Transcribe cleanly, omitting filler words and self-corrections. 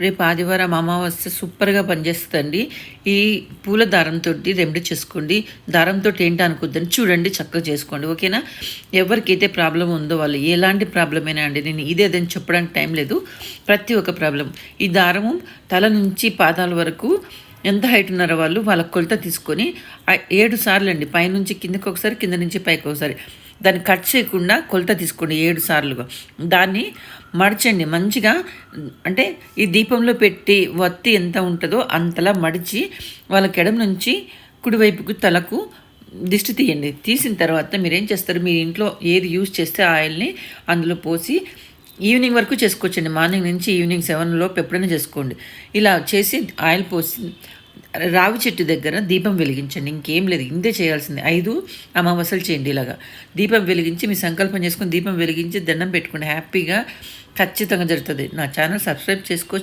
రేపు ఆదివారం అమావాస్య సూపర్గా పనిచేస్తుందండి. ఈ పూల దారంతో రెమెడీ చేసుకోండి. దారంతో ఏంటి అనుకోద్దని చూడండి, చక్కగా చేసుకోండి. ఓకేనా? ఎవరికైతే ప్రాబ్లం ఉందో వాళ్ళు ఎలాంటి ప్రాబ్లం అయినా అండి, నేను ఇదేదని చెప్పడానికి టైం లేదు. ప్రతి ఒక్క ప్రాబ్లం ఈ దారము తల నుంచి పాదాల వరకు ఎంత హైట్ ఉన్నారో వాళ్ళ కొలత తీసుకొని 7 సార్లు అండి, పైనుంచి కిందకి ఒకసారి, కింద నుంచి పైకి ఒకసారి, దాన్ని కట్ చేయకుండా కొలత తీసుకోండి 7 సార్లుగా. దాన్ని మడచండి మంచిగా. అంటే ఈ దీపంలో పెట్టి వత్తి ఎంత ఉంటుందో అంతలా మడిచి వాళ్ళకి ఎడమ నుంచి కుడివైపుకు తలకు దిష్టి తీయండి. తీసిన తర్వాత మీరేం చేస్తారు, మీ ఇంట్లో ఏది యూజ్ చేస్తే ఆయిల్ని అందులో పోసి ఈవినింగ్ వరకు చేసుకోవచ్చండి. మార్నింగ్ నుంచి ఈవినింగ్ 7 లోపు ఎప్పుడైనా చేసుకోండి. ఇలా చేసి ఆయిల్ పోసి రావి చెట్టు దగ్గర దీపం వెలిగించండి. ఇంకేం లేదు, ఇంతే చేయాల్సింది. 5 అమావాస్యలు చేయండి. ఇలాగా దీపం వెలిగించి మీ సంకల్పం చేసుకుని దీపం వెలిగించి దండం పెట్టుకోండి. హ్యాపీగా ఖచ్చితంగా జరుగుతుంది. నా ఛానల్ సబ్స్క్రైబ్ చేసుకోవచ్చు.